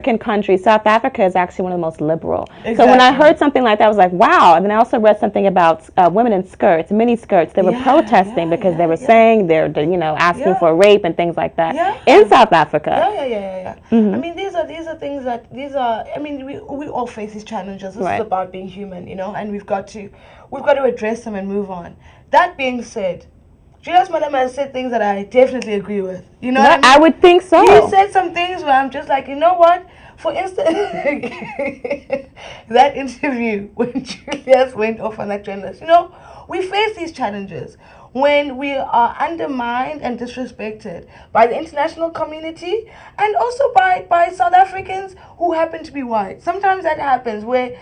countries, South Africa is actually one of the most liberal. Exactly. So when I heard something like that, I was like, wow. And then I also read something about women in skirts, mini skirts. They were protesting because they were saying they're asking for rape and things like that in South Africa. I mean, these are things that I mean, we all face these challenges. This is about being human, and we've got to address them and move on. That being said, Julius Malema has said things that I definitely agree with. You know what I mean? I would think so. He said some things where I'm just like, you know what? For instance, that interview when Julius went off on that journalist, we face these challenges when we are undermined and disrespected by the international community and also by South Africans who happen to be white. Sometimes that happens where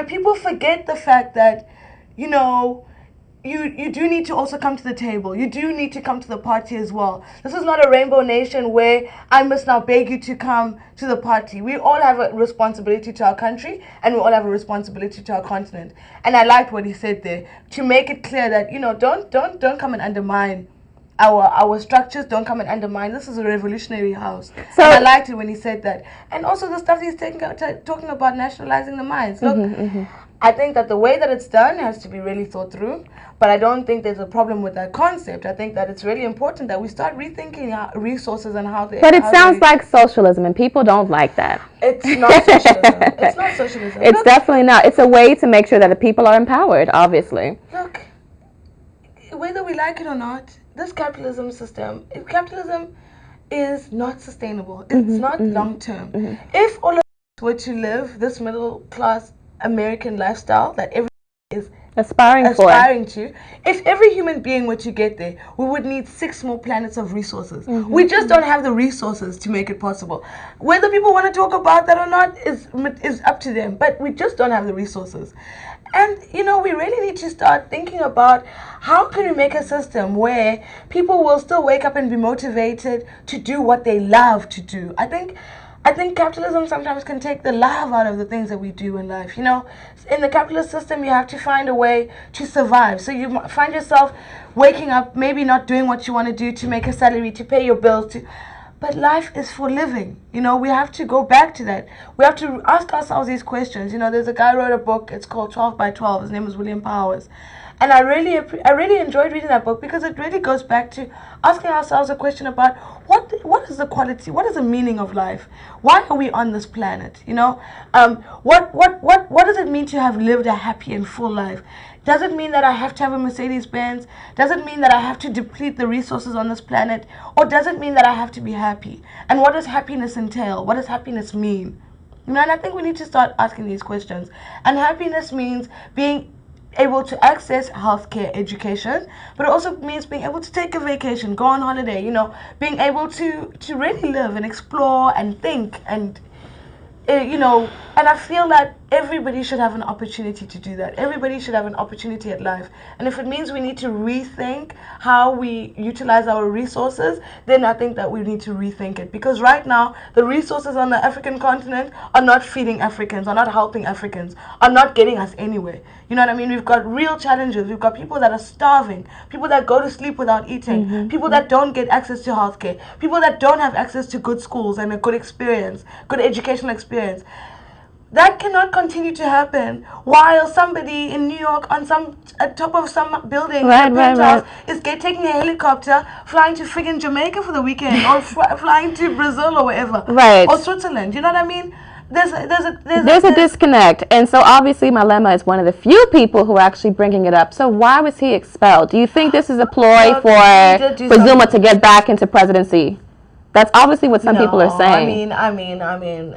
people forget the fact that, you do need to also come to the table. You do need to come to the party as well. This is not a rainbow nation where I must now beg you to come to the party. We all have a responsibility to our country, and we all have a responsibility to our continent. And I liked what he said there, to make it clear that, don't come and undermine our structures. Don't come and undermine. This is a revolutionary house. So and I liked it when he said that. And also the stuff he's talking about nationalizing the mines. Look, I think that the way that it's done has to be really thought through, but I don't think there's a problem with that concept. I think that it's really important that we start rethinking our resources and how they... But it sounds like socialism, and people don't like that. It's not socialism. It's not socialism. It's definitely not. It's a way to make sure that the people are empowered, obviously. Look, whether we like it or not, this capitalism is not sustainable. It's not long-term. If all of us were to live this middle-class American lifestyle that everyone is aspiring to, if every human being were to get there, we would need 6 more planets of resources. We just don't have the resources to make it possible. Whether people want to talk about that or not is up to them, but we just don't have the resources. And we really need to start thinking about how can we make a system where people will still wake up and be motivated to do what they love to do. I think capitalism sometimes can take the love out of the things that we do in life. In the capitalist system, you have to find a way to survive. So you find yourself waking up, maybe not doing what you want to do to make a salary, to pay your bills, but life is for living. We have to go back to that. We have to ask ourselves these questions. There's a guy who wrote a book. It's called 12 by 12. His name is William Powers. And I really enjoyed reading that book because it really goes back to asking ourselves a question about what is the quality, what is the meaning of life? Why are we on this planet? What does it mean to have lived a happy and full life? Does it mean that I have to have a Mercedes-Benz? Does it mean that I have to deplete the resources on this planet? Or does it mean that I have to be happy? And what does happiness entail? What does happiness mean? And I think we need to start asking these questions. And happiness means being able to access healthcare, education, but it also means being able to take a vacation, go on holiday, being able to really live and explore and think and and I feel that everybody should have an opportunity to do that. Everybody should have an opportunity at life. And if it means we need to rethink how we utilize our resources, then I think that we need to rethink it. Because right now, the resources on the African continent are not feeding Africans, are not helping Africans, are not getting us anywhere. You know what I mean? We've got real challenges. We've got people that are starving, people that go to sleep without eating, people that don't get access to healthcare, people that don't have access to good schools and a good experience, good educational experience. That cannot continue to happen while somebody in New York on top of some building penthouse is taking a helicopter, flying to friggin' Jamaica for the weekend, or flying to Brazil or wherever, or Switzerland. You know what I mean? There's a disconnect, and so obviously Malema is one of the few people who are actually bringing it up. So why was he expelled? Do you think this is a ploy for Zuma to get back into presidency? That's obviously what some people are saying. I mean,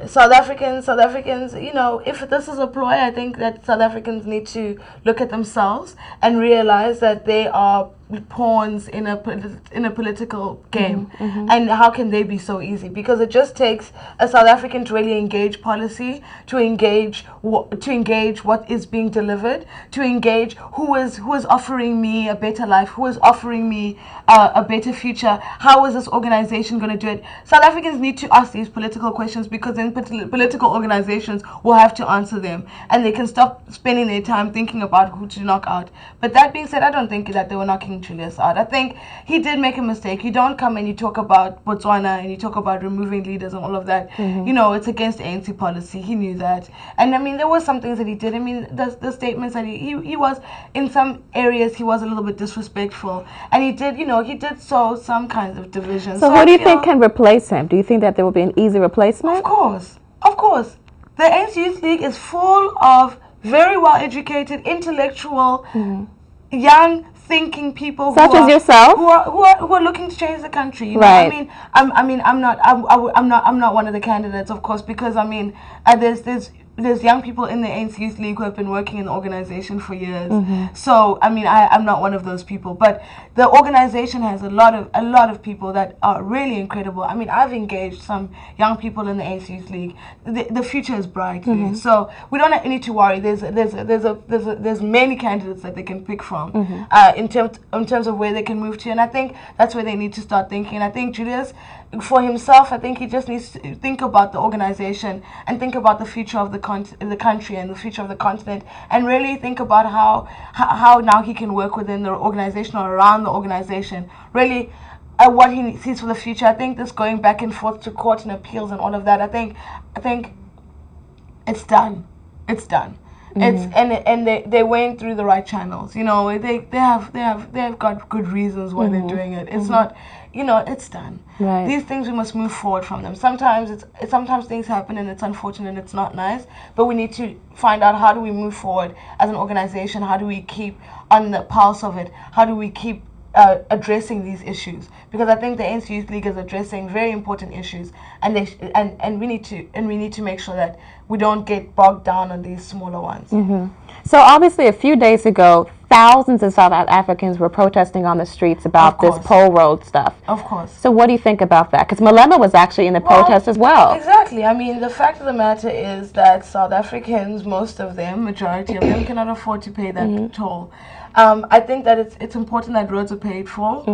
South Africans, if this is a ploy, I think that South Africans need to look at themselves and realize that they are pawns in a political game. And how can they be so easy? Because it just takes a South African to really engage policy, to engage what is being delivered, to engage who is offering me a better life, who is offering me a better future, how is this organization going to do it. South Africans need to ask these political questions, because then political organizations will have to answer them, and they can stop spending their time thinking about who to knock out. But that being said, I don't think that they were knocking Julius out. I think he did make a mistake. You don't come and you talk about Botswana and you talk about removing leaders and all of that. You know, it's against ANC policy. He knew that. And I mean, there were some things that he did. I mean, the statements that he was, in some areas, he was a little bit disrespectful. And he did, you know, he did sow some kinds of division. So who do you think can replace him? Do you think that there will be an easy replacement? Of course. Of course. The ANC Youth League is full of very well-educated, intellectual, young, thinking people such as yourself, who are looking to change the country. You know? Right. I'm not one of the candidates, of course, because I mean, there's young people in the ANC Youth League who have been working in the organization for years. So I mean, I'm not one of those people, but the organization has a lot of people that are really incredible. I mean, I've engaged some young people in the ANC Youth League. The future is bright. So we don't need to worry. There's many candidates that they can pick from in terms of where they can move to, and I think that's where they need to start thinking. I think Julius, for himself, I think he just needs to think about the organization and think about the future of the country and the future of the continent, and really think about how now he can work within the organization or around the organization. Really, what he sees for the future. I think this going back and forth to court and appeals and all of that, I think it's done. It's done. And they went through the right channels. You know, they have got good reasons why they're doing it. It's not, you know, it's done. Right. These things, we must move forward from them. Sometimes sometimes things happen and it's unfortunate and it's not nice, but we need to find out, how do we move forward as an organization? How do we keep on the pulse of it? How do we keep addressing these issues? Because I think the ANC Youth League is addressing very important issues, and we need to make sure that we don't get bogged down on these smaller ones. So obviously, a few days ago, thousands of South Africans were protesting on the streets about this Pole Road stuff. Of course. So what do you think about that? Because Malema was actually in the protest as well. Exactly. I mean, the fact of the matter is that South Africans, most of them, majority of them, cannot afford to pay that toll. I think that it's important that roads are paid for.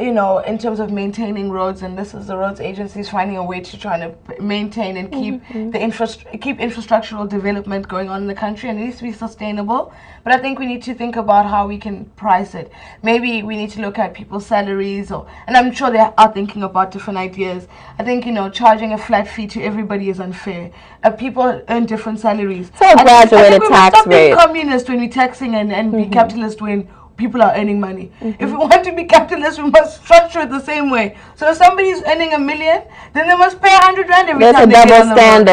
You know, in terms of maintaining roads, and this is the roads agencies finding a way to try to maintain and keep keep infrastructural development going on in the country, and it needs to be sustainable. But I think we need to think about how we can price it. Maybe we need to look at people's salaries, and I'm sure they are thinking about different ideas. I think, you know, charging a flat fee to everybody is unfair. People earn different salaries. So a graduated tax rate. Stop being communist when we're taxing and be capitalist when people are earning money. If we want to be capitalist, we must structure it the same way. So if somebody's earning $1 million, then they must pay 100 rand every time.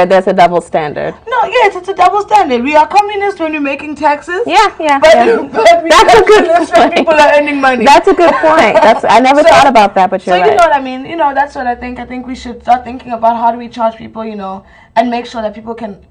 There's a double standard. No, yes, it's a double standard. We are communist when we're making taxes. But that's a good point. When people are earning money. That's a good point. I never thought about that, but you're right. So you know what I mean? You know, that's what I think. I think we should start thinking about, how do we charge people, you know, and make sure that people can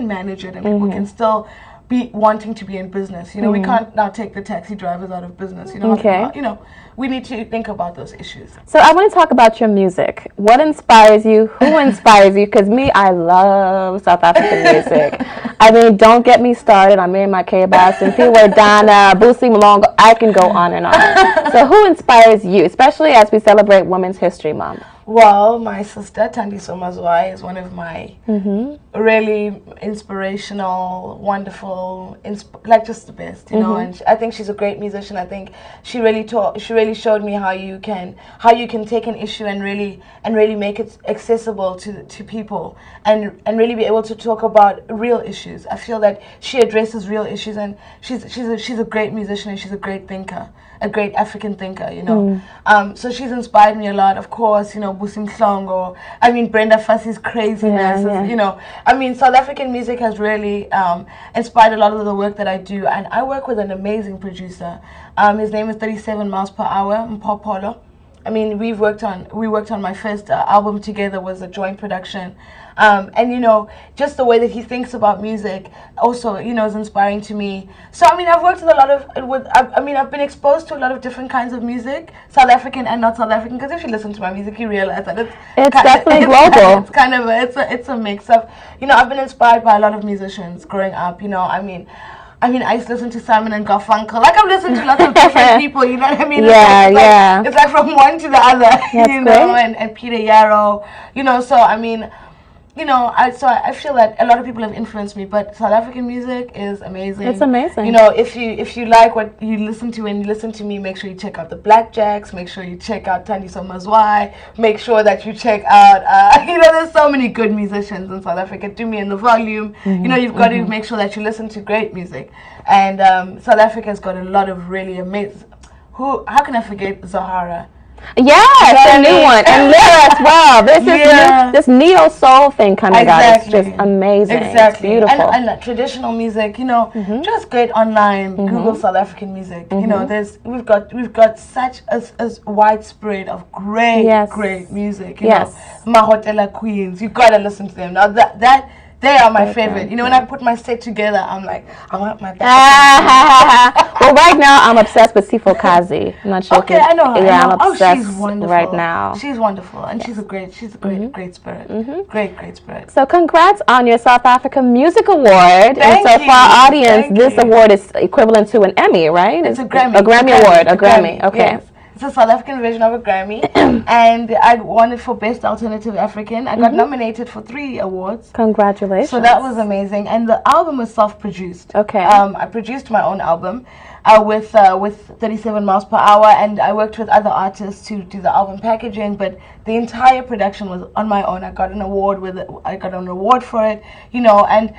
manage it, and people can still be wanting to be in business. You know, we can't now take the taxi drivers out of business. You know, you know, we need to think about those issues. So I want to talk about your music. What inspires you? Who inspires you? Because me, I love South African music. I mean, don't get me started. I'm in my K-Bass and Piwe Dana, Busi Malongo. I can go on and on. So who inspires you, especially as we celebrate Women's History Month? Well, my sister, Nomsa Mazwai, is one of my really inspirational, wonderful, like just the best, you know. And I think she's a great musician. I think she really showed me how you can take an issue and really make it accessible to people, and really be able to talk about real issues. I feel that she addresses real issues, and she's a great musician, and she's a great thinker, a great African thinker, you know. So she's inspired me a lot. Of course, you know, Busi Mhlongo, I mean, Brenda Fassie's craziness, you know. I mean, South African music has really inspired a lot of the work that I do, and I work with an amazing producer. His name is 37 Miles Per Hour, Mpopolo. I mean, we worked on my first album together, was a joint production. And you know, just the way that he thinks about music also, you know, is inspiring to me. So I mean, I've worked with a lot of, I've been exposed to a lot of different kinds of music, South African and not South African, because if you listen to my music, you realize that it's definitely global. It's kind of it's a mix of, you know, I've been inspired by a lot of musicians growing up, you know. I mean, I used to listen to Simon and Garfunkel. Like, I've listened to lots of different people, you know what I mean? It's like from one to the other, you know, and Peter Yarrow, you know. So, I mean, I feel that a lot of people have influenced me, but South African music is amazing. It's amazing. You know, if you like what you listen to when you listen to me, make sure you check out the Blackjacks, make sure you check out Nomsa Mazwai, make sure that you check out, there's so many good musicians in South Africa. Do Me in the Volume. You've got to make sure that you listen to great music. And South Africa's got a lot of really amazing. How can I forget Zahara? Yes, a new one, and Lyra as well. This neo soul thing coming out. It's just amazing. Exactly, it's beautiful. And traditional music, just get online, Google South African music. We've got such a widespread of great music. Mahotela Queens, you've got to listen to them. Now they are my favorite. When I put my set together, I'm like, I want my best. Well, right now I'm obsessed with Sifo Kazi. I'm not sure. Okay, I know her. Yeah, I'm obsessed she's wonderful right now. She's wonderful, and she's a great spirit. Great spirit. So congrats on your South Africa Music Award. Thank and so you. for our audience, Thank this you. award is equivalent to an Emmy, right? It's a Grammy. A Grammy award. A Grammy. Okay. Yes. It's a South African version of a Grammy, and I won it for Best Alternative African. I got nominated for 3 awards. Congratulations. So that was amazing, and the album was self-produced. Okay. I produced my own album with 37 miles per hour, and I worked with other artists to do the album packaging, but the entire production was on my own. I got an award for it, and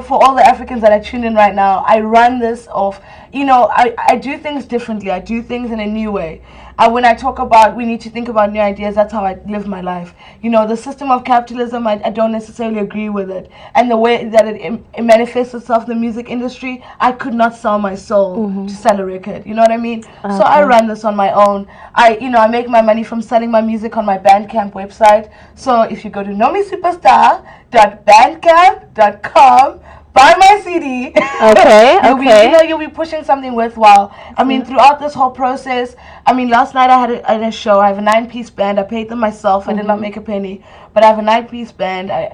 for all the Africans that are tuned in right now, I run this off, I do things differently. I do things in a new way. When I talk about we need to think about new ideas, that's how I live my life. The system of capitalism, I don't necessarily agree with it. And the way that it manifests itself in the music industry, I could not sell my soul to sell a record. You know what I mean? Okay. So I run this on my own. I make my money from selling my music on my Bandcamp website. So if you go to nomisuperstar.bandcamp.com, buy my CD. Okay. You'll be pushing something worthwhile. I mean, throughout this whole process, last night I had a show. I have a 9-piece band. I paid them myself. I did not make a penny, but I have a 9-piece band. I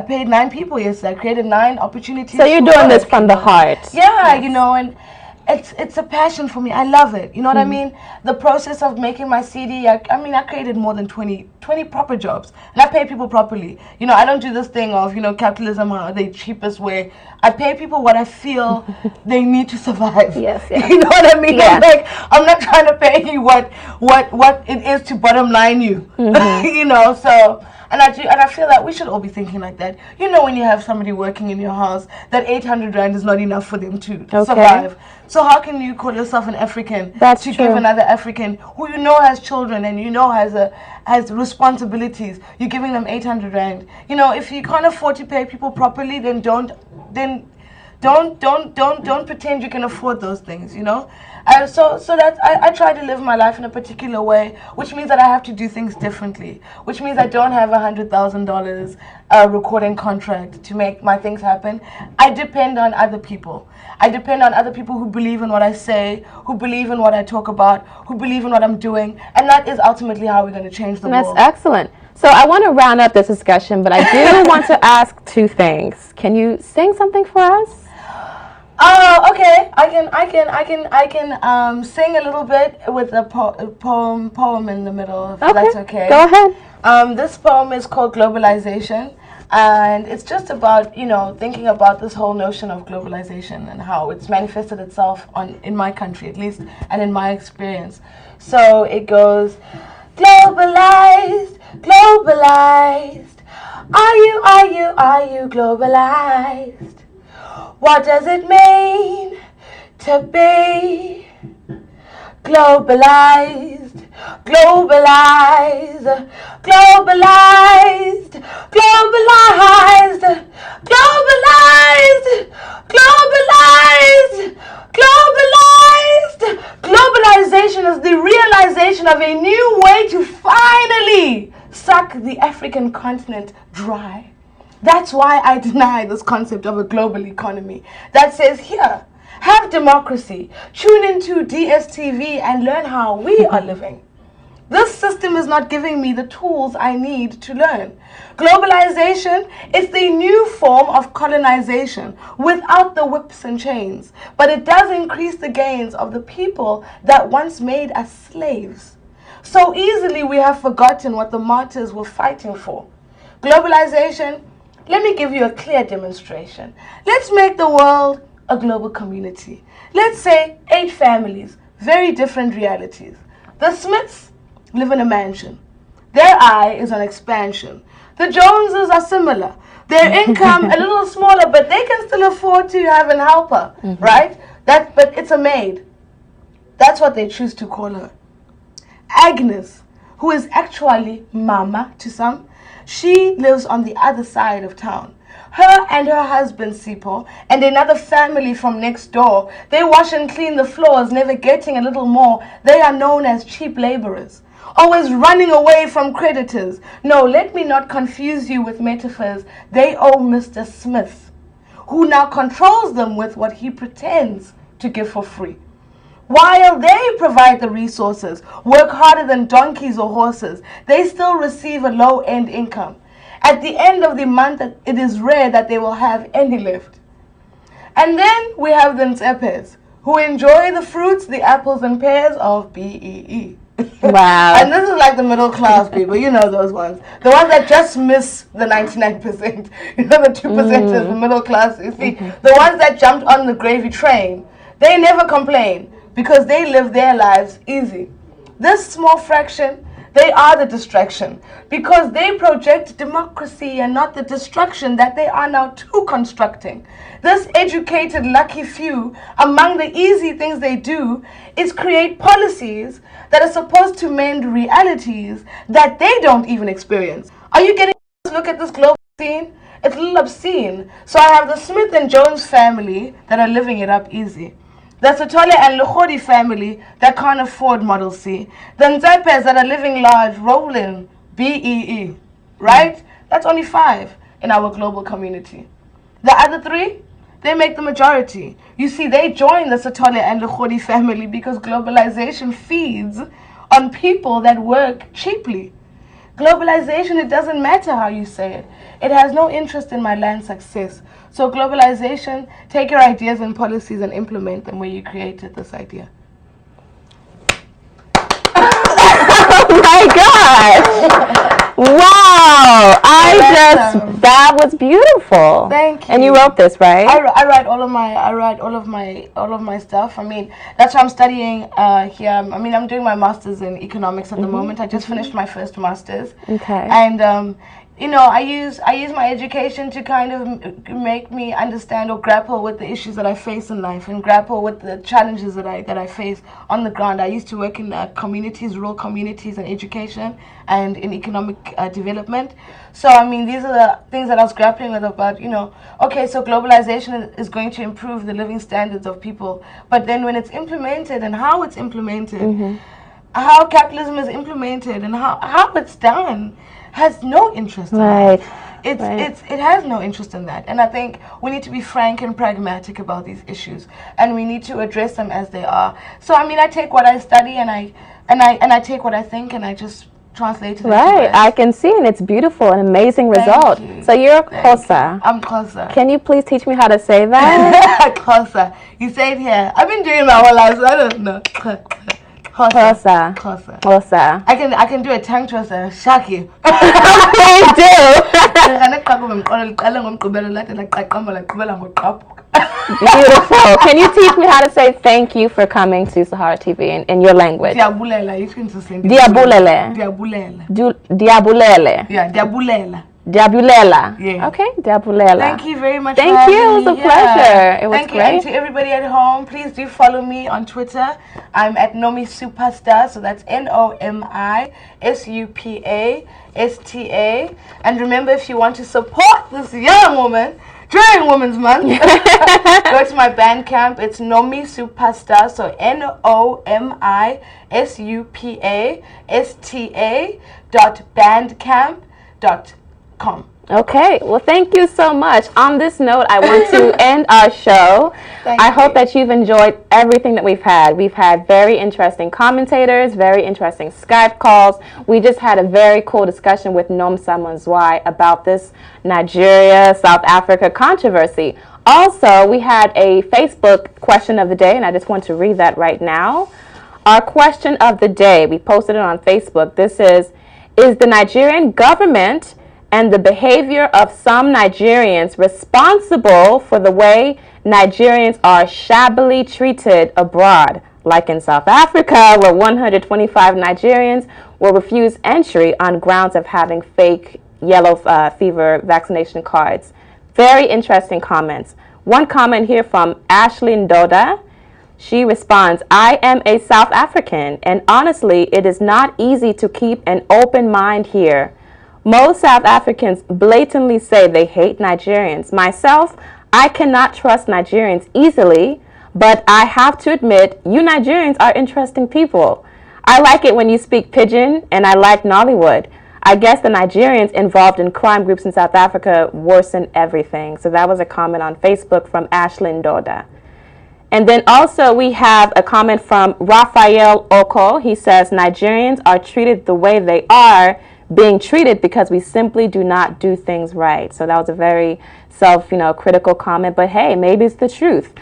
paid 9 people yesterday. I created 9 opportunities. So you're doing this from the heart. Yeah, and it's a passion for me. I love it. You know what I mean? The process of making my CD, I created more than 20 proper jobs. And I pay people properly. I don't do this thing of, capitalism, the cheapest way. I pay people what I feel they need to survive. Yes. You know what I mean? Yeah. I'm not trying to pay you what it is to bottom line you. So... And I feel that we should all be thinking like that. When you have somebody working in your house, that 800 rand is not enough for them to survive. So how can you call yourself an African That's to true. give another African who has children and has responsibilities? You're giving them 800 rand. If you can't afford to pay people properly, then don't pretend you can afford those things. So that I try to live my life in a particular way, which means that I have to do things differently, which means I don't have $100,000 recording contract to make my things happen. I depend on other people. I depend on other people who believe in what I say, who believe in what I talk about, who believe in what I'm doing, and that is ultimately how we're going to change the world. That's excellent. So I want to round up this discussion, but I do want to ask 2 things. Can you sing something for us? Oh, okay. I can sing a little bit with a poem in the middle, if that's okay. Go ahead. This poem is called Globalization, and it's just about thinking about this whole notion of globalization and how it's manifested itself in my country at least, and in my experience. So it goes, globalized, globalized. Are you globalized? What does it mean to be globalized, globalized, globalized, globalized, globalized, globalized, globalized? Globalization is the realization of a new way to finally suck the African continent dry. That's why I deny this concept of a global economy that says, here, have democracy, tune into DSTV and learn how we are living. This system is not giving me the tools I need to learn. Globalization is the new form of colonization without the whips and chains, but it does increase the gains of the people that once made us slaves. So easily we have forgotten what the martyrs were fighting for. Globalization, let me give you a clear demonstration. Let's make the world a global community. Let's say 8 families, very different realities. The Smiths live in a mansion. Their eye is on expansion. The Joneses are similar. Their income a little smaller, but they can still afford to have an helper, right? But it's a maid. That's what they choose to call her. Agnes, who is actually Mama to some, she lives on the other side of town. Her and her husband Sipho and another family from next door, they wash and clean the floors, never getting a little more. They are known as cheap laborers, always running away from creditors. No, let me not confuse you with metaphors. They owe Mr. Smith, who now controls them with what he pretends to give for free. While they provide the resources, work harder than donkeys or horses, they still receive a low-end income. At the end of the month, it is rare that they will have any left. And then we have the Ntsepes, who enjoy the fruits, the apples and pears of BEE. Wow. And this is like the middle class people, you know those ones. The ones that just miss the 99%. You know the 2% is the middle class. You see, the ones that jumped on the gravy train, they never complain because they live their lives easy. This small fraction, they are the distraction because they project democracy and not the destruction that they are now too constructing. This educated lucky few, among the easy things they do is create policies that are supposed to mend realities that they don't even experience. Are you getting a look at this global scene? It's a little obscene. So I have the Smith and Jones family that are living it up easy. The Sotole and Lukhodi family that can't afford Model C. The Ntsepes that are living large, rolling BEE, right? That's only 5 in our global community. The other 3, they make the majority. You see, they join the Sotole and Lukhodi family because globalization feeds on people that work cheaply. Globalization, it doesn't matter how you say it. It has no interest in my land's success. So globalization, take your ideas and policies and implement them where you created this idea. Oh my gosh! Wow! That was beautiful. Thank you. And you wrote this, right? I write all of my stuff. I mean, that's why I'm studying here. I mean, I'm doing my master's in economics at the moment. I just finished my first master's. Okay. And you know, I use my education to kind of make me understand or grapple with the issues that I face in life and grapple with the challenges that I face on the ground. I used to work in communities, rural communities, and education and in economic development. So I mean, these are the things that I was grappling with about, you know, okay, so globalization is going to improve the living standards of people, but then when it's implemented and how it's implemented, how capitalism is implemented and how it's done, has no interest in that. It has no interest in that. And I think we need to be frank and pragmatic about these issues, and we need to address them as they are. So I mean, I take what I study and I take what I think and I just translate it. Right, I can see, and it's beautiful, an amazing result. So you're a Xhosa. I'm Xhosa. Can you please teach me how to say that? Xhosa. You say it here. I've been doing it my whole life, so I don't know. Xhosa. Xhosa. I can do a tongue twister. Shaki. Please do. Beautiful. Can you teach me how to say thank you for coming to Sahara TV in your language? Diabulela. You can say Diabulele. Diabulela. Diabulele. Yeah, diabulela. Diabulela. Yeah. Okay, Diabulela. Thank you very much. Thank you. It was a pleasure. It was Thank great. you. And to everybody at home, please do follow me on Twitter. I'm at Nomi Superstar. So that's NOMI SUPASTA. And remember, if you want to support this young woman during Women's Month, go to my Bandcamp. It's Nomi Superstar. So NOMISUPASTA.bandcamp.com. Okay, well, thank you so much. On this note, I want to end our show. I hope that you've enjoyed everything that we've had. We've had very interesting commentators, very interesting Skype calls. We just had a very cool discussion with Nomsa Mazwai about this Nigeria, South Africa controversy. Also, we had a Facebook question of the day, and I just want to read that right now. Our question of the day, we posted it on Facebook. This is the Nigerian government and the behavior of some Nigerians responsible for the way Nigerians are shabbily treated abroad, like in South Africa, where 125 Nigerians were refused entry on grounds of having fake yellow fever vaccination cards? Very interesting comments. One comment here from Ashley Ndoda. She responds, I am a South African, and honestly, it is not easy to keep an open mind here. Most South Africans blatantly say they hate Nigerians. Myself, I cannot trust Nigerians easily, but I have to admit, you Nigerians are interesting people. I like it when you speak pidgin, and I like Nollywood. I guess the Nigerians involved in crime groups in South Africa worsen everything. So that was a comment on Facebook from Ashlyn Doda. And then also we have a comment from Raphael Oko. He says, Nigerians are treated the way they are being treated because we simply do not do things right. So that was a very critical comment, but hey, maybe it's the truth.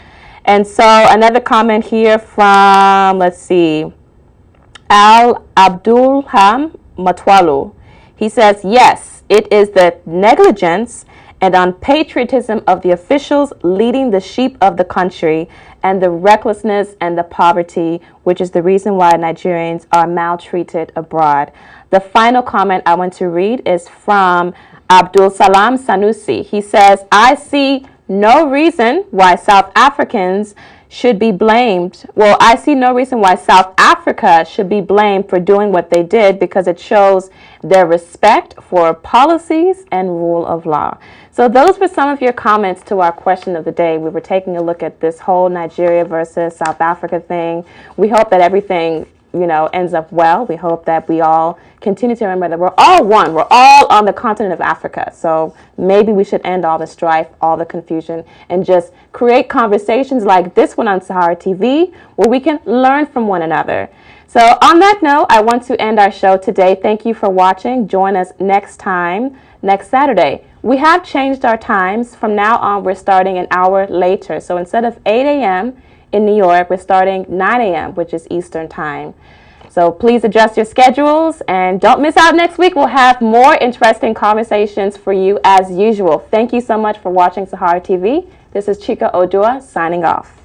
And so another comment here from, let's see, Al Abdulham Matwalu. He says, yes, it is the negligence and unpatriotism of the officials leading the sheep of the country and the recklessness and the poverty, which is the reason why Nigerians are maltreated abroad. The final comment I want to read is from Abdul Salam Sanusi. He says, I see no reason why South Africans should be blamed. Well, I see no reason why South Africa should be blamed for doing what they did because it shows their respect for policies and rule of law. So those were some of your comments to our question of the day. We were taking a look at this whole Nigeria versus South Africa thing. We hope that everything ends up well. We hope that we all continue to remember that we're all one. We're all on the continent of Africa. So maybe we should end all the strife, all the confusion, and just create conversations like this one on SaharaTV where we can learn from one another. So on that note, I want to end our show today. Thank you for watching. Join us next time, next Saturday. We have changed our times. From now on, we're starting an hour later. So instead of 8 a.m., in New York, we're starting 9 a.m., which is Eastern time. So please adjust your schedules and don't miss out next week. We'll have more interesting conversations for you as usual. Thank you so much for watching SaharaTV. This is Chika Oduah signing off.